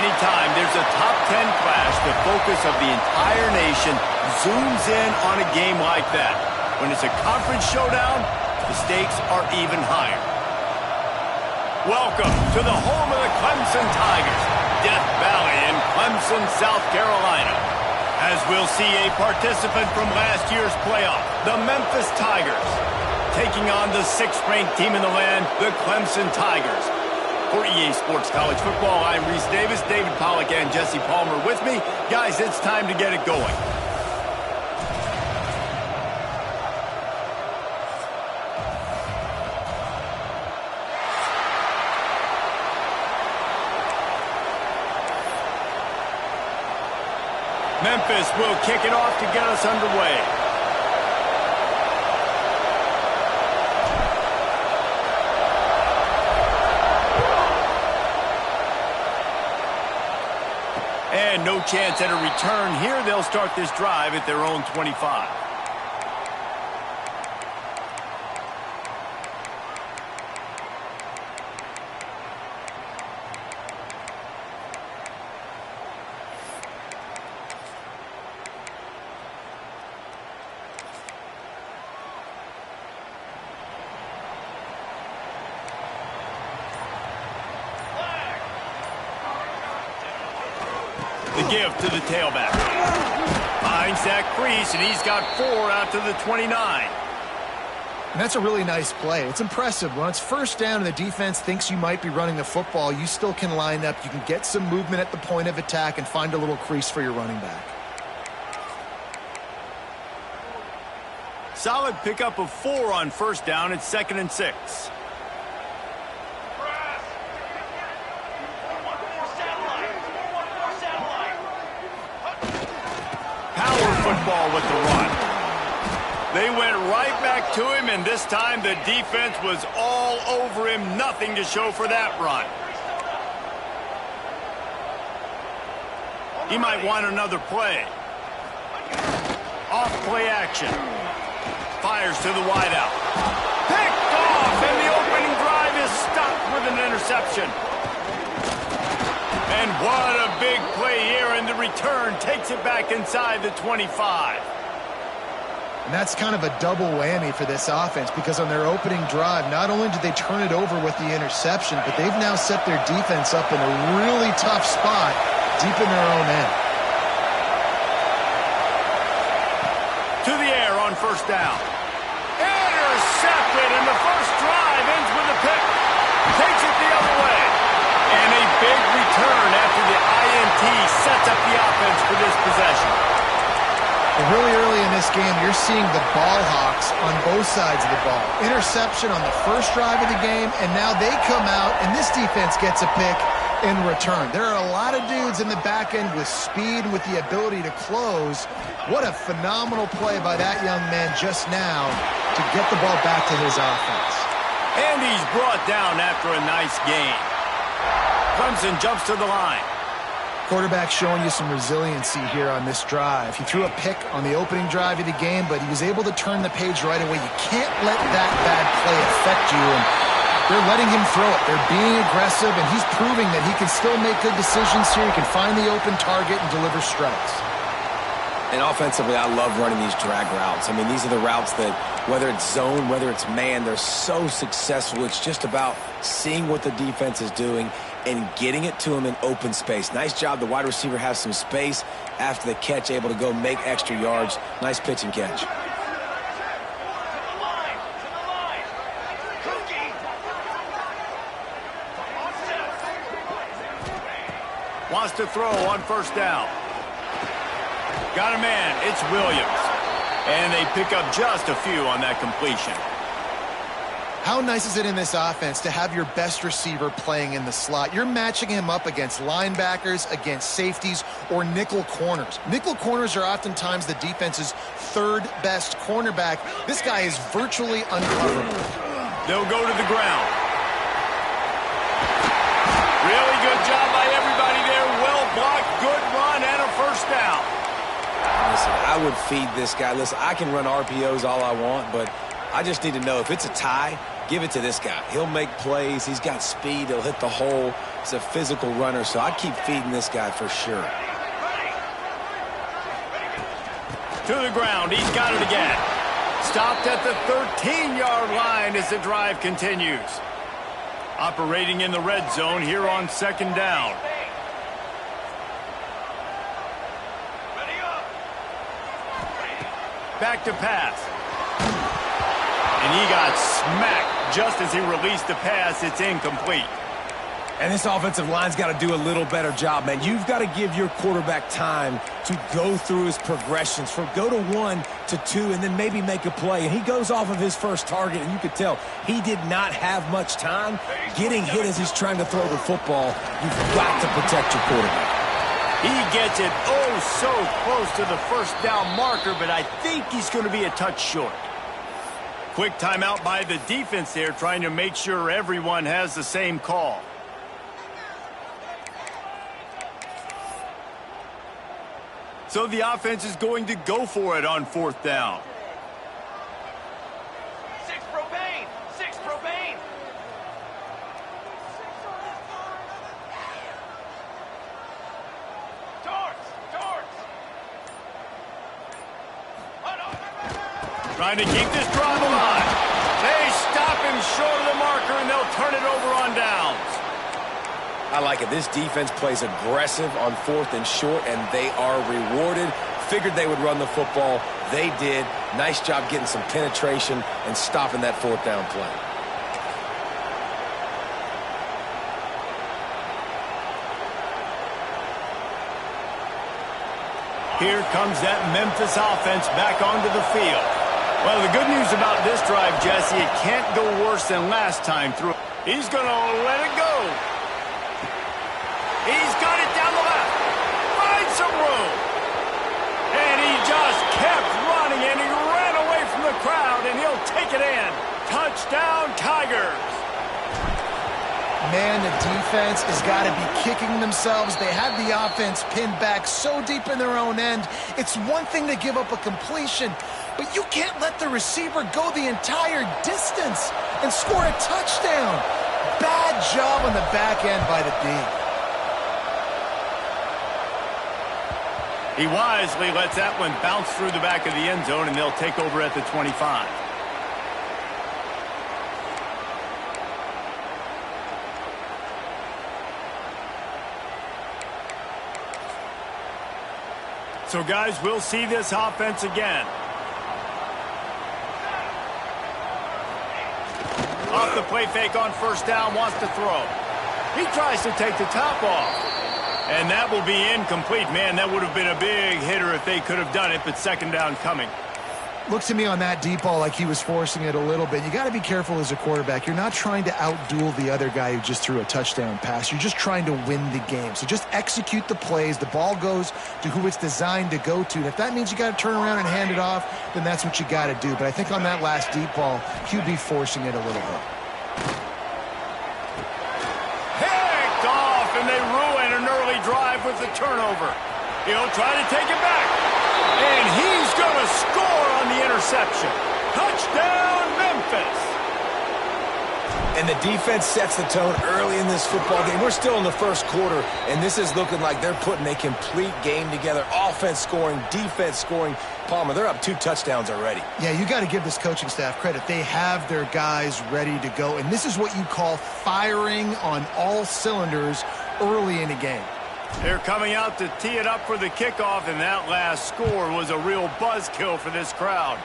Anytime there's a top 10 clash, the focus of the entire nation zooms in on a game like that. When it's a conference showdown, the stakes are even higher. Welcome to the home of the Clemson Tigers, Death Valley in Clemson, South Carolina. As we'll see a participant from last year's playoff, the Memphis Tigers, taking on the 6th-ranked team in the land, the Clemson Tigers. For EA Sports College Football, I'm Reese Davis, David Pollack, and Jesse Palmer with me. Guys, it's time to get it going. Memphis will kick it off to get us underway. And no chance at a return here. They'll start this drive at their own 25. The give to the tailback. Finds that crease, and he's got 4 out to the 29. And that's a really nice play. It's impressive. When it's first down and the defense thinks you might be running the football, you still can line up. You can get some movement at the point of attack and find a little crease for your running back. Solid pickup of 4 on first down. It's 2nd and 6. Football with the run. They went right back to him, and this time the defense was all over him. Nothing to show for that run. He might want another play. Off play action. Fires to the wideout. Picked off, and the opening drive is stopped with an interception. And what a big play here, and the return takes it back inside the 25. And that's kind of a double whammy for this offense, because on their opening drive, not only did they turn it over with the interception, but they've now set their defense up in a really tough spot deep in their own end. To the air on first down. Intercepted, and the first drive ends with a pick. Takes it the other way. And a big return after the INT sets up the offense for this possession. And really early in this game, you're seeing the ball hawks on both sides of the ball. Interception on the first drive of the game, and now they come out, and this defense gets a pick in return. There are a lot of dudes in the back end with speed and with the ability to close. What a phenomenal play by that young man just now to get the ball back to his offense. And he's brought down after a nice gain. Clemson jumps to the line. Quarterback showing you some resiliency here on this drive. He threw a pick on the opening drive of the game, but he was able to turn the page right away. You can't let that bad play affect you, and they're letting him throw it. They're being aggressive, and he's proving that he can still make good decisions here. He can find the open target and deliver strikes. And offensively, I love running these drag routes. I mean, these are the routes that, whether it's zone, whether it's man, they're so successful. It's just about seeing what the defense is doing and getting it to him in open space. Nice job. The wide receiver has some space after the catch, able to go make extra yards. Nice pitch and catch. Wants to throw on first down. Got a man. It's Williams. And they pick up just a few on that completion. How nice is it in this offense to have your best receiver playing in the slot? You're matching him up against linebackers, against safeties, or nickel corners. Nickel corners are oftentimes the defense's third best cornerback. This guy is virtually uncoverable. They'll go to the ground. Really good job by everybody there. Well blocked, good run, and a first down. Listen, I would feed this guy. Listen, I can run RPOs all I want, but I just need to know if it's a tie, give it to this guy. He'll make plays. He's got speed. He'll hit the hole. He's a physical runner, so I'd keep feeding this guy for sure. To the ground. He's got it again. Stopped at the 13-yard line as the drive continues. Operating in the red zone here on second down. Back to pass. And he got smacked just as he released the pass. It's incomplete. And this offensive line's got to do a little better job, man. You've got to give your quarterback time to go through his progressions, from go to 1 to 2, and then maybe make a play. And he goes off of his first target, and you could tell he did not have much time getting hit as he's trying to throw the football. You've got to protect your quarterback. He gets it so close to the first down marker, but I think he's going to be a touch short. Quick timeout by the defense there, trying to make sure everyone has the same call. So the offense is going to go for it on fourth down. Six propane. Torts. Trying to keep this drive alive. They stop him short of the marker, and they'll turn it over on downs. I like it. This defense plays aggressive on fourth and short, and they are rewarded. Figured they would run the football. They did. Nice job getting some penetration and stopping that fourth down play. Here comes that Memphis offense back onto the field. Well, the good news about this drive, Jesse, it can't go worse than last time through. He's going to let it go. He's got it down the left. Finds some room. And he just kept running, and he ran away from the crowd, and he'll take it in. Touchdown, Tigers. Man, the defense has got to be kicking themselves. They had the offense pinned back so deep in their own end. It's one thing to give up a completion, but you can't let the receiver go the entire distance and score a touchdown. Bad job on the back end by the D. He wisely lets that one bounce through the back of the end zone, and they'll take over at the 25. So, guys, we'll see this offense again. Off the play fake on first down, wants to throw. He tries to take the top off. And that will be incomplete. Man, that would have been a big hitter if they could have done it, but second down coming. Looks to me on that deep ball like he was forcing it a little bit. You got to be careful as a quarterback. You're not trying to outduel the other guy who just threw a touchdown pass. You're just trying to win the game. So just execute the plays. The ball goes to who it's designed to go to. And if that means you got to turn around and hand it off, then that's what you got to do. But I think on that last deep ball, QB forcing it a little bit. Picked off, and they ruin an early drive with the turnover. He'll try to take it back. And he's going to score on the interception. Touchdown, Memphis. And the defense sets the tone early in this football game. We're still in the first quarter, and this is looking like they're putting a complete game together. Offense scoring, defense scoring. Palmer, they're up 2 touchdowns already. Yeah, you got to give this coaching staff credit. They have their guys ready to go, and this is what you call firing on all cylinders early in a game. They're coming out to tee it up for the kickoff, and that last score was a real buzzkill for this crowd.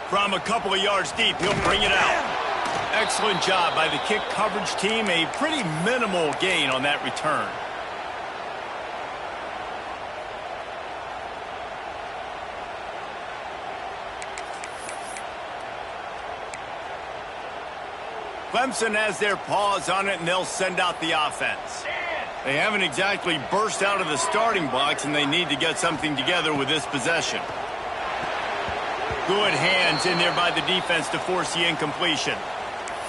From a couple of yards deep, he'll bring it out. Excellent job by the kick coverage team. A pretty minimal gain on that return. Clemson has their paws on it, and they'll send out the offense. They haven't exactly burst out of the starting blocks, and they need to get something together with this possession. Good hands in there by the defense to force the incompletion.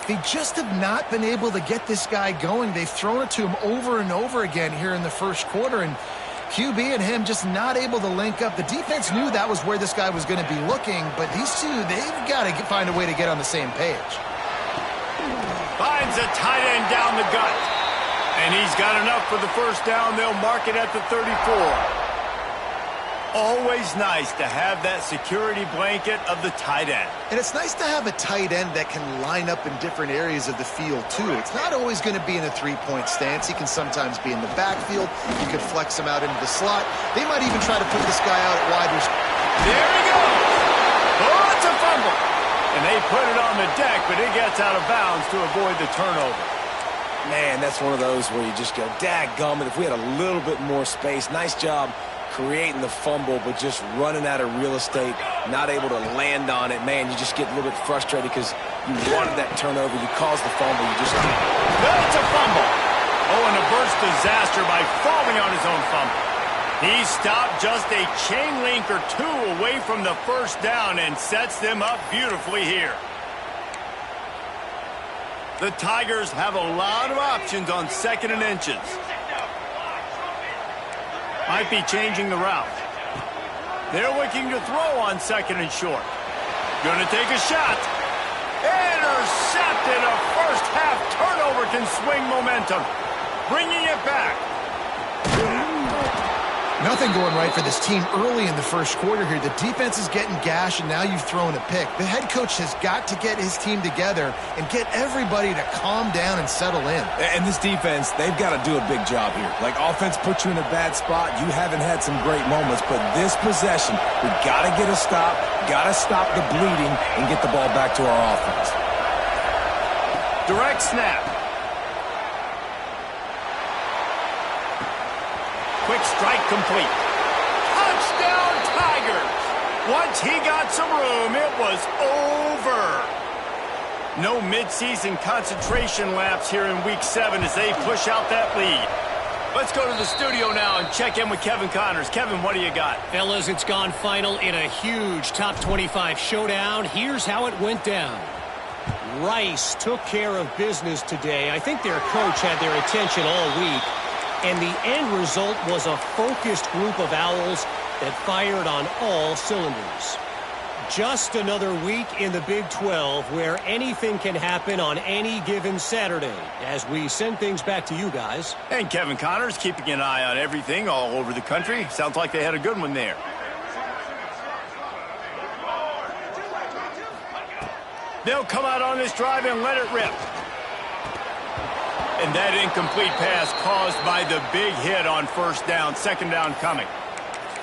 They just have not been able to get this guy going. They've thrown it to him over and over again here in the first quarter, and QB and him just not able to link up. The defense knew that was where this guy was going to be looking, but these two, they've got to find a way to get on the same page. Finds a tight end down the gut. And he's got enough for the first down. They'll mark it at the 34. Always nice to have that security blanket of the tight end. And it's nice to have a tight end that can line up in different areas of the field, too. It's not always going to be in a three-point stance. He can sometimes be in the backfield. You could flex him out into the slot. They might even try to put this guy out at wide receiver. There he goes. Oh, it's a fumble. And they put it on the deck, but it gets out of bounds to avoid the turnover. Man, that's one of those where you just go, dadgummit, if we had a little bit more space. Nice job creating the fumble, but just running out of real estate, not able to land on it. Man, you just get a little bit frustrated because you wanted that turnover. You caused the fumble. You just can't. That's a fumble. Oh, and a burst disaster by falling on his own fumble. He stopped just a chain link or two away from the first down and sets them up beautifully here. The Tigers have a lot of options on 2nd and inches. Might be changing the route. They're looking to throw on 2nd and short. Gonna take a shot. Intercepted. A first half turnover can swing momentum. Bringing it back. Nothing going right for this team early in the first quarter here. The defense is getting gashed, and now you've thrown a pick. The head coach has got to get his team together and get everybody to calm down and settle in. And this defense, they've got to do a big job here. Like, offense put you in a bad spot. You haven't had some great moments, but this possession, we got to get a stop, got to stop the bleeding, and get the ball back to our offense. Direct snap. Quick strike complete. Touchdown Tigers! Once he got some room, it was over. No midseason concentration lapse here in Week 7 as they push out that lead. Let's go to the studio now and check in with Kevin Connors. Kevin, what do you got? Fellas, it's gone final in a huge top 25 showdown. Here's how it went down. Rice took care of business today. I think their coach had their attention all week. And the end result was a focused group of Owls that fired on all cylinders. Just another week in the Big 12 where anything can happen on any given Saturday. As we send things back to you guys. And Kevin Connors keeping an eye on everything all over the country. Sounds like they had a good one there. They'll come out on this drive and let it rip. And that incomplete pass caused by the big hit on first down. 2nd down coming.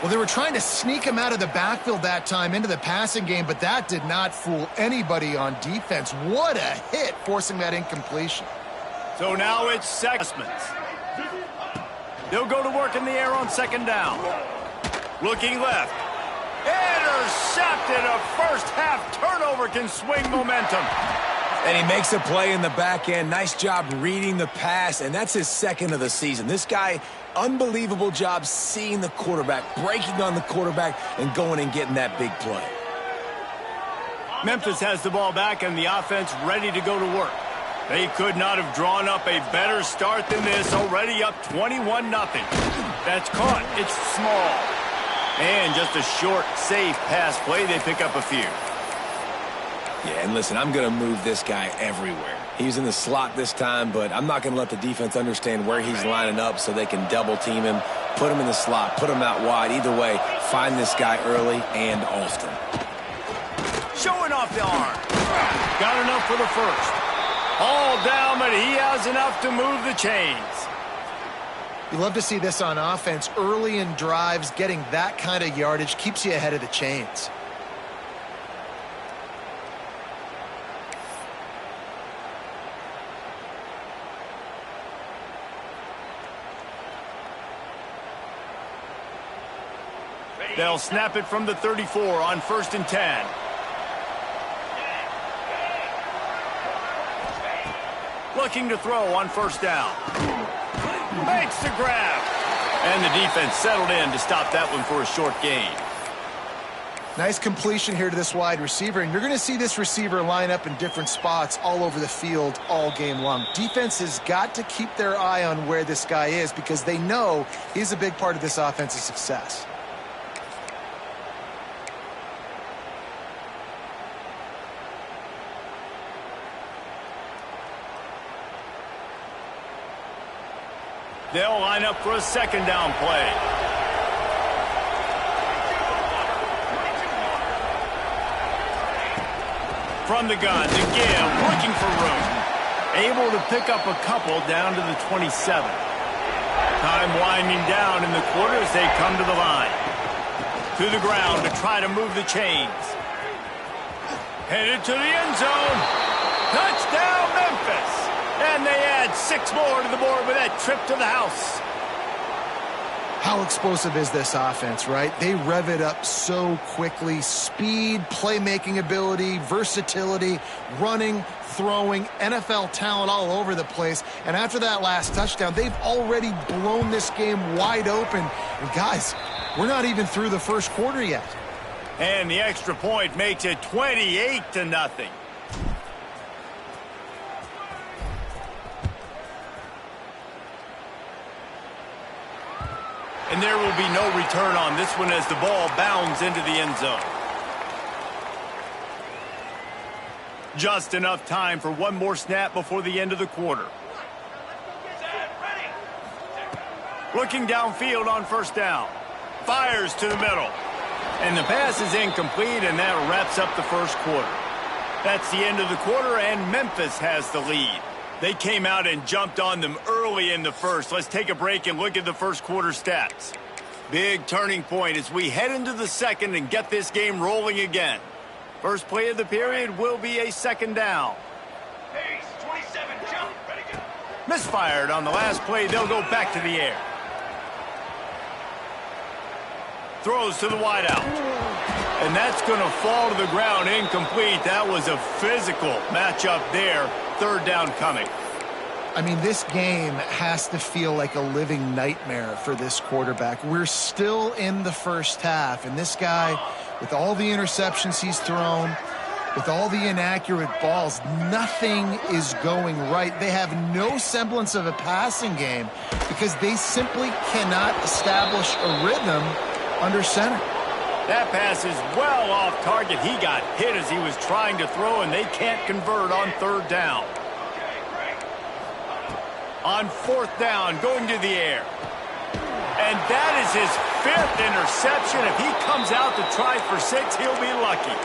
Well, they were trying to sneak him out of the backfield that time into the passing game, but that did not fool anybody on defense. What a hit, forcing that incompletion. So now it's Sextons. They'll go to work in the air on 2nd down. Looking left. Intercepted. A first half turnover can swing momentum. And he makes a play in the back end. Nice job reading the pass, and that's his 2nd of the season. This guy, unbelievable job seeing the quarterback, breaking on the quarterback, and going and getting that big play. Memphis has the ball back and the offense ready to go to work. They could not have drawn up a better start than this, already up 21-0. That's caught. It's small. And just a short, safe pass play. They pick up a few. Yeah, and listen, I'm going to move this guy everywhere. He's in the slot this time, but I'm not going to let the defense understand where he's lining up so they can double-team him, put him in the slot, put him out wide. Either way, find this guy early and often. Showing off the arm. Got enough for the first. All down, but he has enough to move the chains. You love to see this on offense. Early in drives, getting that kind of yardage keeps you ahead of the chains. They'll snap it from the 34 on 1st and 10. Looking to throw on 1st down. Makes the grab. And the defense settled in to stop that one for a short gain. Nice completion here to this wide receiver, and you're going to see this receiver line up in different spots all over the field all game long. Defense has got to keep their eye on where this guy is because they know he's a big part of this offense's success. They'll line up for a second down play. From the gun to give, looking for room. Able to pick up a couple down to the 27. Time winding down in the quarter as they come to the line. To the ground to try to move the chains. Headed to the end zone. Touchdown, Memphis. And they add 6 more to the board with that trip to the house. How explosive is this offense, right? They rev it up so quickly. Speed, playmaking ability, versatility, running, throwing, NFL talent all over the place. And after that last touchdown, they've already blown this game wide open. And guys, we're not even through the first quarter yet. And the extra point makes it 28-0. And there will be no return on this one as the ball bounds into the end zone. Just enough time for one more snap before the end of the quarter. Looking downfield on first down. Fires to the middle. And the pass is incomplete, and that wraps up the first quarter. That's the end of the quarter, and Memphis has the lead. They came out and jumped on them early in the first. Let's take a break and look at the first quarter stats. Big turning point as we head into the second and get this game rolling again. First play of the period will be a second down. Pace, 27, jump, ready, go. Misfired on the last play. They'll go back to the air. Throws to the wideout. And that's going to fall to the ground incomplete. That was a physical matchup there. Third down coming. I mean, this game has to feel like a living nightmare for this quarterback. We're still in the first half, and this guy, with all the interceptions he's thrown, with all the inaccurate balls, nothing is going right. They have no semblance of a passing game because they simply cannot establish a rhythm under center. That pass is well off target. He got hit as he was trying to throw, and they can't convert on third down. On fourth down, going to the air. And that is his 5th interception. If he comes out to try for 6, he'll be lucky.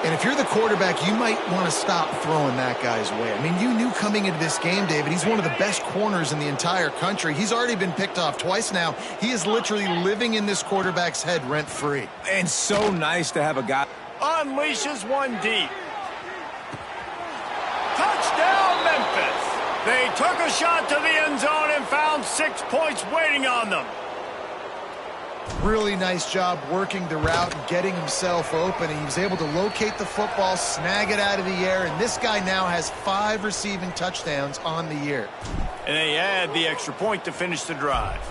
And if you're the quarterback, you might want to stop throwing that guy's way. I mean, you knew coming into this game, David, he's one of the best corners in the entire country. He's already been picked off twice now. He is literally living in this quarterback's head rent-free. And so nice to have a guy. Unleashes one deep. Touchdown, Memphis. They took a shot to the end zone and found 6 points waiting on them. Really nice job working the route and getting himself open. And he was able to locate the football, snag it out of the air, and this guy now has 5 receiving touchdowns on the year. And they add the extra point to finish the drive.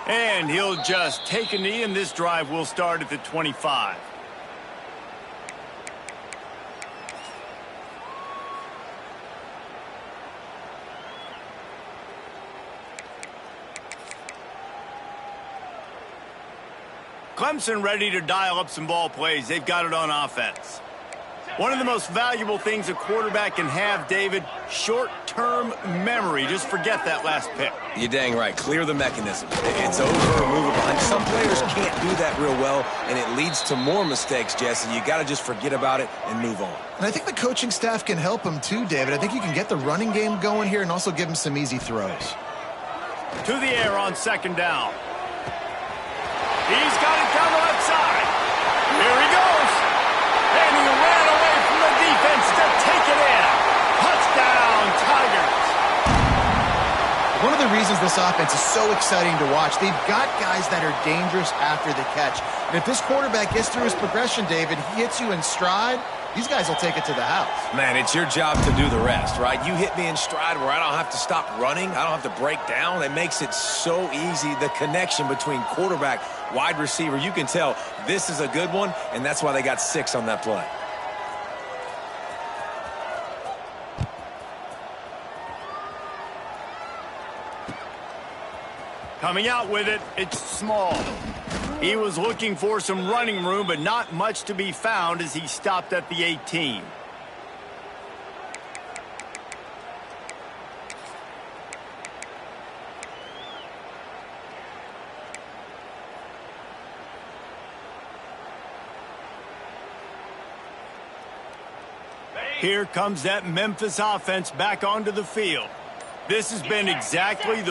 And he'll just take a knee, and this drive will start at the 25. Clemson ready to dial up some ball plays. They've got it on offense. One of the most valuable things a quarterback can have, David, short-term memory. Just forget that last pick. You're dang right. Clear the mechanism. It's over, move it behind. Some players can't do that real well, and it leads to more mistakes, Jesse. You got to just forget about it and move on. And I think the coaching staff can help him too, David. I think you can get the running game going here and also give him some easy throws. To the air on second down. He's got it down the left side. Here he goes. And he ran away from the defense to take it in. Touchdown, Tigers. One of the the reasons this offense is so exciting to watch. They've got guys that are dangerous after the catch. And if this quarterback gets through his progression, David, he hits you in stride, these guys will take it to the house. Man, it's your job to do the rest, right? You hit me in stride where I don't have to stop running. I don't have to break down. It makes it so easy. The connection between quarterback, wide receiver, you can tell this is a good one, and that's why they got 6 on that play. Coming out with it, it's Small. He was looking for some running room, but not much to be found as he stopped at the 18. Here comes that Memphis offense back onto the field. This has been exactly the